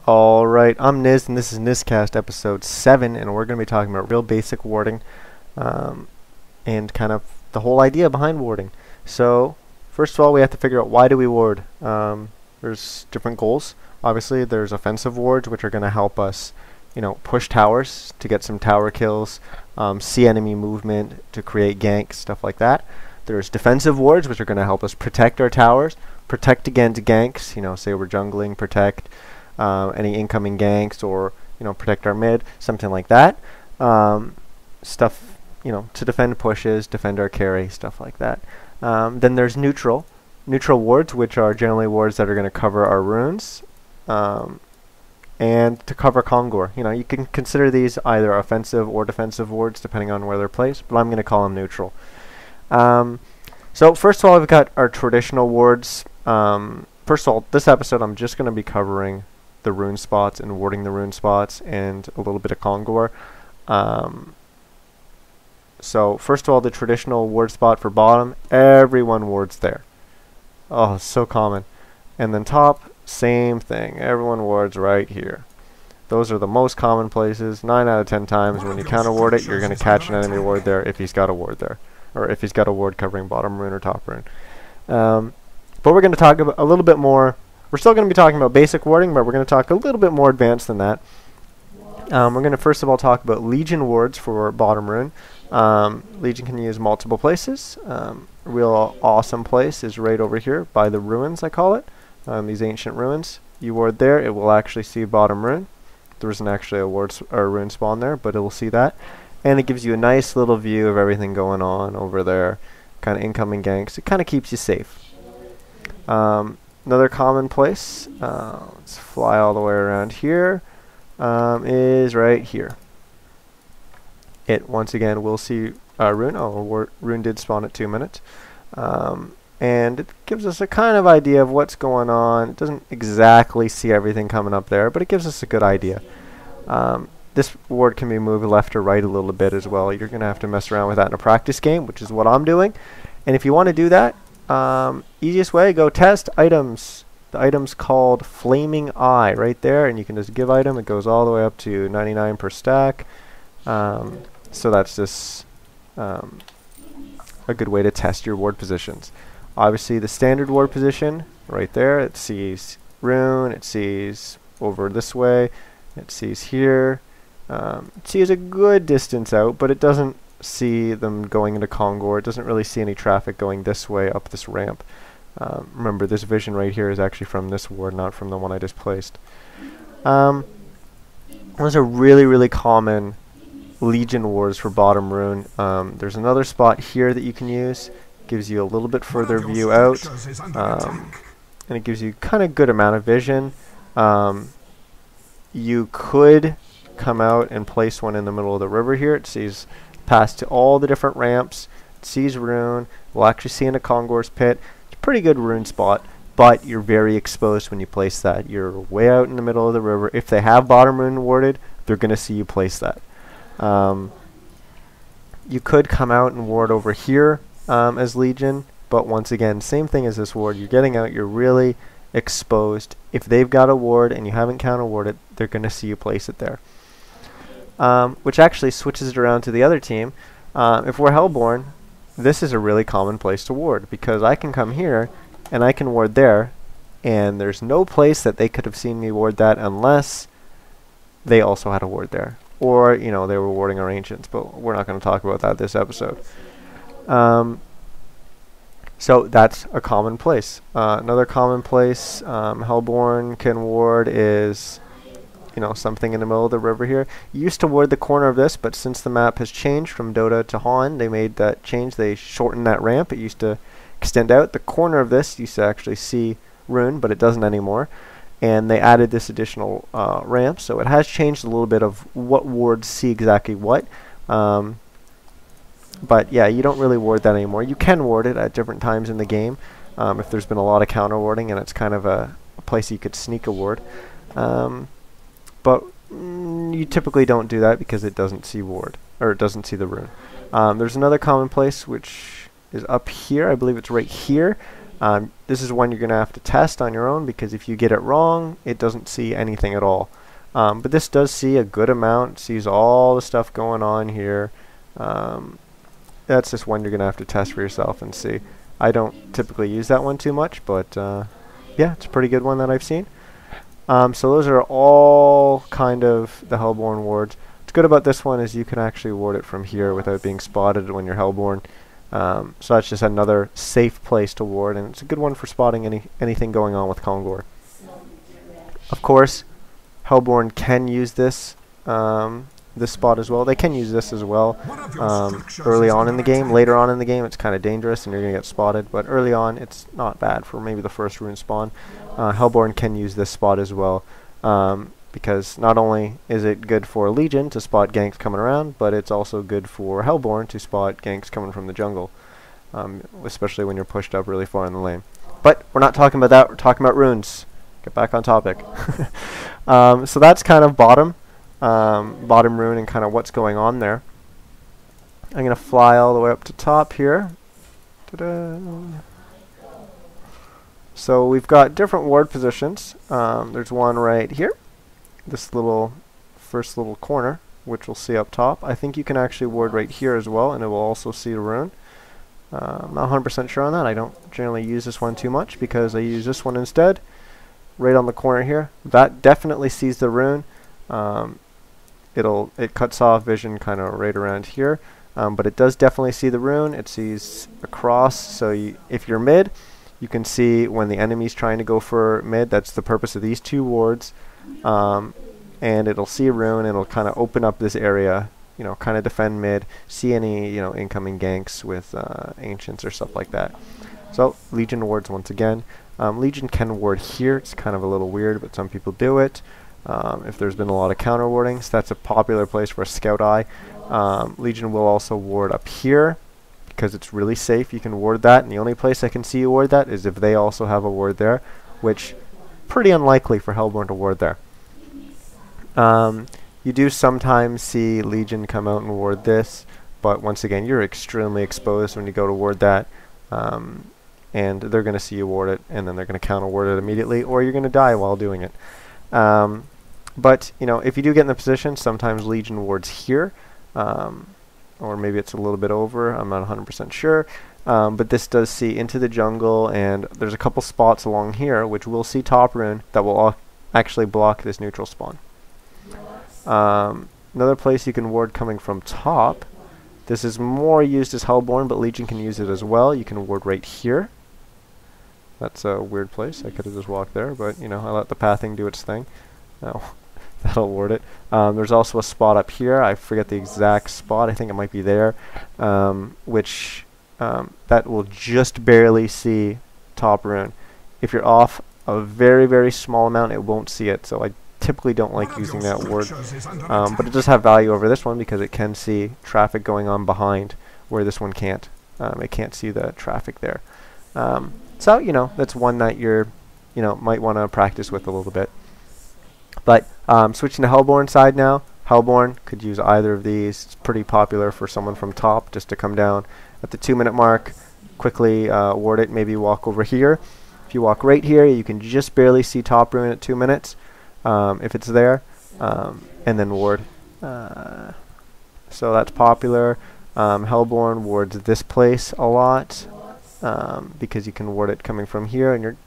Alright, I'm Niz, and this is NizCast episode 7, and we're going to be talking about real basic warding, and kind of the whole idea behind warding. So, first of all, we have to figure out why do we ward. There's different goals. Obviously, there's offensive wards, which are going to help us, push towers to get some tower kills, see enemy movement to create ganks, stuff like that. There's defensive wards, which are going to help us protect our towers, protect against ganks, say we're jungling, protect any incoming ganks, or protect our mid, something like that. Stuff to defend pushes, defend our carry, stuff like that. Then there's neutral wards, which are generally wards that are going to cover our runes, and to cover Kongor. You can consider these either offensive or defensive wards depending on where they're placed, but I'm going to call them neutral. So first of all, we've got our traditional wards. First of all, this episode I'm just going to be covering the rune spots and warding the rune spots and a little bit of Kongor. So first of all, the traditional ward spot for bottom, everyone wards there. Oh, it's so common. And then top, same thing. Everyone wards right here. Those are the most common places. 9 out of 10 times when you counter ward it, you're going to catch an enemy ward there if he's got a ward there, or if he's got a ward covering bottom rune or top rune. But we're going to talk about a little bit more. We're still going to be talking about basic warding, but we're going to talk a little bit more advanced than that. We're going to first of all talk about Legion wards for bottom rune. Legion can use multiple places. A real awesome place is right over here by the ruins, I call it. These ancient ruins. You ward there, it will actually see bottom rune. There isn't actually a rune spawn there, but it will see that. And it gives you a nice little view of everything going on over there. Kind of incoming ganks. It kind of keeps you safe. Another common place, let's fly all the way around here, is right here. It once again will see rune. Oh, rune did spawn at 2 minutes. And it gives us a kind of idea of what's going on. It doesn't exactly see everything coming up there, but it gives us a good idea. This ward can be moved left or right a little bit as well. You're going to have to mess around with that in a practice game, which is what I'm doing. And if you want to do that, easiest way, go test items. The item's called Flaming Eye right there, and you can just give item. It goes all the way up to 99 per stack. So that's just a good way to test your ward positions. Obviously, the standard ward position right there, it sees rune, it sees over this way, it sees here. It sees a good distance out, but it doesn't see them going into Kongor. It doesn't really see any traffic going this way up this ramp. Remember, this vision right here is actually from this ward, not from the one I just placed. Those are really, really common Legion wards for bottom rune. There's another spot here that you can use. Gives you a little bit further view out, and it gives you kind of good amount of vision. You could come out and place one in the middle of the river here. It sees past to all the different ramps. It sees rune. We'll actually see into Kongor's pit. It's a pretty good rune spot, but you're very exposed when you place that. You're way out in the middle of the river. If they have bottom rune warded, they're going to see you place that. You could come out and ward over here as Legion, but once again, same thing as this ward. You're getting out, you're really exposed. If they've got a ward and you haven't counter warded, they're going to see you place it there. Which actually switches it around to the other team. If we're Hellbourne, this is a really common place to ward, because I can come here and I can ward there, and there's no place that they could have seen me ward that unless they also had a ward there, or they were warding our ancients, but we're not going to talk about that this episode. So that's a common place. Another common place Hellbourne can ward is something in the middle of the river here. You used to ward the corner of this, but since the map has changed from Dota to Han, they made that change. They shortened that ramp. It used to extend out. The corner of this used to actually see rune, but it doesn't anymore. And they added this additional ramp, so it has changed a little bit of what wards see exactly what. But yeah, you don't really ward that anymore. You can ward it at different times in the game if there's been a lot of counter warding and it's kind of a place you could sneak a ward. But you typically don't do that because it doesn't see ward, or it doesn't see the rune. There's another common place which is up here. I believe it's right here. This is one you're going to have to test on your own, because if you get it wrong, it doesn't see anything at all. But this does see a good amount. It sees all the stuff going on here. That's just one you're going to have to test for yourself and see. I don't typically use that one too much, but yeah, it's a pretty good one that I've seen. So those are all kind of the Hellbourne wards. What's good about this one is you can actually ward it from here without being spotted when you're Hellbourne. So that's just another safe place to ward, and it's a good one for spotting anything going on with Kongor. Of course, Hellbourne can use this this spot as well. They can use this as well early on in the game. Later on in the game, it's kind of dangerous and you're going to get spotted, but early on, it's not bad for maybe the first rune spawn. Hellbourne can use this spot as well, because not only is it good for Legion to spot ganks coming around, but it's also good for Hellbourne to spot ganks coming from the jungle, especially when you're pushed up really far in the lane. But we're not talking about that, we're talking about runes. Get back on topic. So that's kind of bottom rune and kind of what's going on there. I'm going to fly all the way up to top here. Ta-da. So we've got different ward positions. There's one right here, this first little corner, which we'll see up top. I think you can actually ward right here as well, and it will also see the rune. I'm not 100% sure on that. I don't generally use this one too much because I use this one instead. Right on the corner here, that definitely sees the rune. It cuts off vision kind of right around here, but it does definitely see the rune. It sees across, so if you're mid, you can see when the enemy's trying to go for mid. That's the purpose of these two wards, and it'll see a rune and it'll kind of open up this area, kind of defend mid, see any incoming ganks with ancients or stuff like that. So Legion wards once again. Legion can ward here. It's kind of a little weird, but some people do it. If there's been a lot of counter wardings, that's a popular place for a scout eye. Legion will also ward up here because it's really safe. You can ward that, and the only place I can see you ward that is if they also have a ward there, which pretty unlikely for Hellbourne to ward there. You do sometimes see Legion come out and ward this, but once again, you're extremely exposed when you go to ward that. And they're going to see you ward it, and then they're going to counter ward it immediately, or you're going to die while doing it. But if you do get in the position, sometimes Legion wards here, or maybe it's a little bit over. I'm not 100% sure, but this does see into the jungle, and there's a couple spots along here which will see top rune that will actually block this neutral spawn. Another place you can ward coming from top. This is more used as Hellbourne, but Legion can use it as well. You can ward right here. That's a weird place. I could have just walked there, but I let the pathing do its thing. No, that'll ward it. There's also a spot up here. I forget the exact spot. I think it might be there, which that will just barely see top rune. If you're off a very, very small amount, it won't see it. So I typically don't like using that ward, but it does have value over this one because it can see traffic going on behind where this one can't. It can't see the traffic there. So that's one that you're might want to practice with a little bit. But switching to Hellbourne side now. Hellbourne could use either of these. It's pretty popular for someone from top just to come down at the 2-minute mark, quickly ward it, maybe walk over here. If you walk right here, you can just barely see top rune at 2 minutes. If it's there, and then ward. So that's popular. Hellbourne wards this place a lot, because you can ward it coming from here, and you're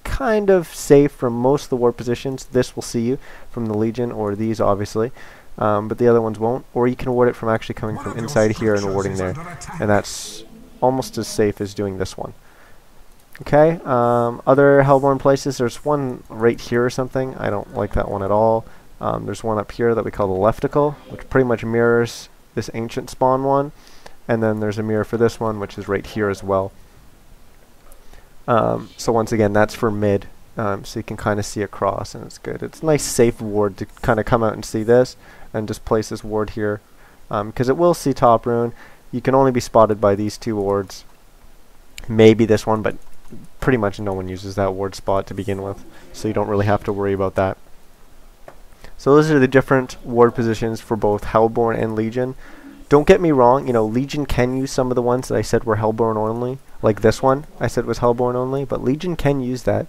kind of safe from most of the ward positions. This will see you from the Legion, or these obviously, but the other ones won't. Or you can ward it from actually coming from inside here and warding there, and that's almost as safe as doing this one. Okay, other Hellbourne places, there's one right here or something. I don't like that one at all. There's one up here that we call the Leftical, which pretty much mirrors this ancient spawn one. And then there's a mirror for this one, which is right here as well. So once again, that's for mid, so you can kind of see across, and it's good. It's a nice safe ward to kind of come out and see this, and just place this ward here, because it will see top rune. You can only be spotted by these two wards. Maybe this one, but pretty much no one uses that ward spot to begin with, so you don't really have to worry about that. So those are the different ward positions for both Hellbourne and Legion. Don't get me wrong, you know, Legion can use some of the ones that I said were Hellbourne only, like this one I said was Hellbourne only, but Legion can use that.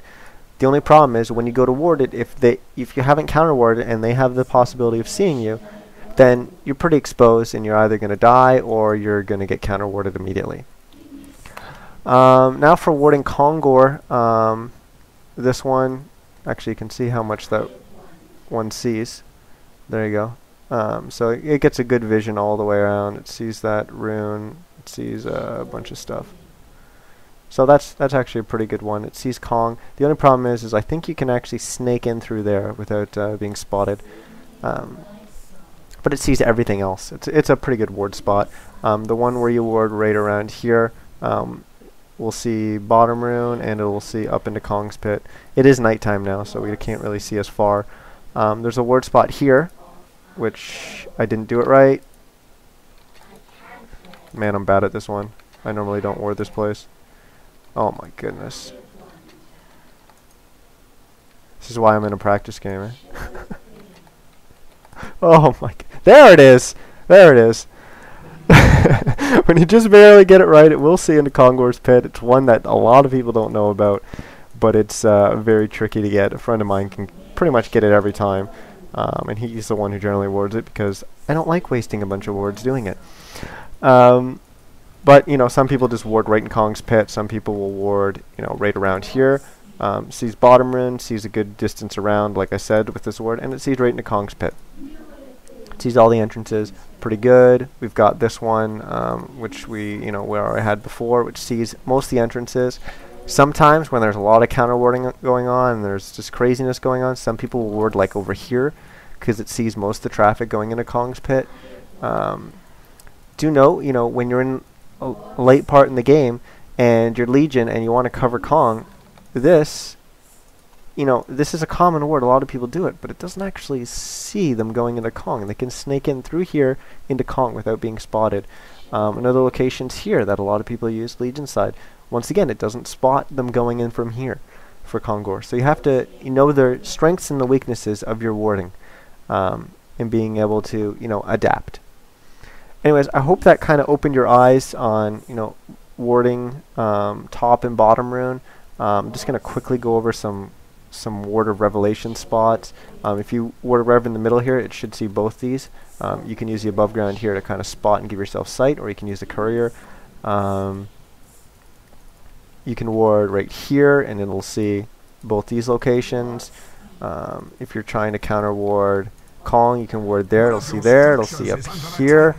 The only problem is when you go to ward it, if you haven't counter warded and they have the possibility of seeing you, then you're pretty exposed and you're either going to die or you're going to get counter warded immediately. Now for warding Kongor, this one, actually you can see how much that one sees. There you go. So it gets a good vision all the way around. It sees that rune, it sees a bunch of stuff. So that's actually a pretty good one. It sees Kong. The only problem is I think you can actually snake in through there without being spotted. But it sees everything else. It's a pretty good ward spot. The one where you ward right around here, we'll see bottom rune and it will see up into Kong's pit. It is nighttime now, so we can't really see as far. There's a ward spot here, which I didn't do it right. Man, I'm bad at this one. I normally don't ward this place. Oh my goodness. This is why I'm in a practice game, eh? Oh my god. There it is! There it is! When you just barely get it right, it will see into Kongor's pit. It's one that a lot of people don't know about, but it's very tricky to get. A friend of mine can pretty much get it every time, and he's the one who generally wards it because I don't like wasting a bunch of wards doing it. But, you know, some people just ward right in Kong's pit. Some people will ward, you know, right around here. Sees bottom rune, sees a good distance around, like I said, with this ward, and it sees right into Kong's pit. It sees all the entrances. Pretty good. We've got this one, which where I had before, which sees most of the entrances. Sometimes when there's a lot of counter warding going on, and there's just craziness going on, some people will ward like over here, because it sees most of the traffic going into Kong's pit. Do note, you know, when you're in a late part in the game and you're Legion and you want to cover Kong, this is a common ward. A lot of people do it, but it doesn't actually see them going into Kong. They can snake in through here into Kong without being spotted. Another location's here that a lot of people use, Legion side. Once again, it doesn't spot them going in from here for Kongor. So you have to know the strengths and the weaknesses of your warding, and being able to adapt. Anyways, I hope that kind of opened your eyes on warding top and bottom rune. I'm just going to quickly go over some ward of revelation spots. If you ward a rev in the middle here, it should see both these. You can use the above ground here to kind of spot and give yourself sight, or you can use the courier. You can ward right here and it'll see both these locations. If you're trying to counter ward Kong, you can ward there, it'll see there, it'll see up here.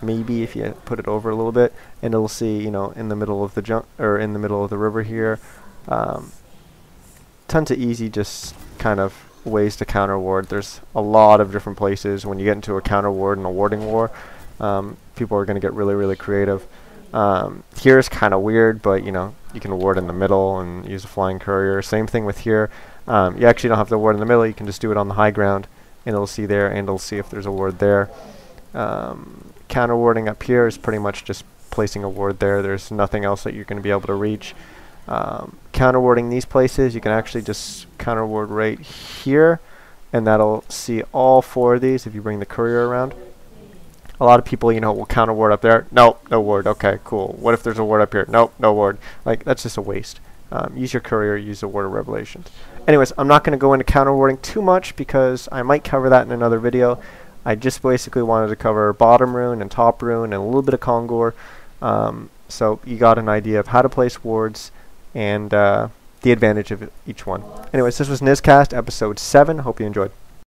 Maybe if you put it over a little bit, and it'll see, in the middle of the in the middle of the river here. Tons of easy, just kind of ways to counter ward. There's a lot of different places. When you get into a counter ward and a warding war, people are going to get really, really creative. Here is kind of weird, but you can ward in the middle and use a flying courier. Same thing with here. You actually don't have to ward in the middle. You can just do it on the high ground, and it'll see there, and it'll see if there's a ward there. Counter warding up here is pretty much just placing a ward there. There's nothing else that you're going to be able to reach. Counter warding these places, you can actually just counter ward right here, and that'll see all four of these if you bring the courier around. A lot of people, will counter ward up there. Nope, no ward. Okay, cool. What if there's a ward up here? Nope, no ward. Like, that's just a waste. Use your courier, use the ward of revelations. Anyways, I'm not going to go into counter warding too much because I might cover that in another video. I just basically wanted to cover bottom rune and top rune and a little bit of Kongor. So you got an idea of how to place wards and the advantage of each one. Anyways, this was NizCast episode 7. Hope you enjoyed.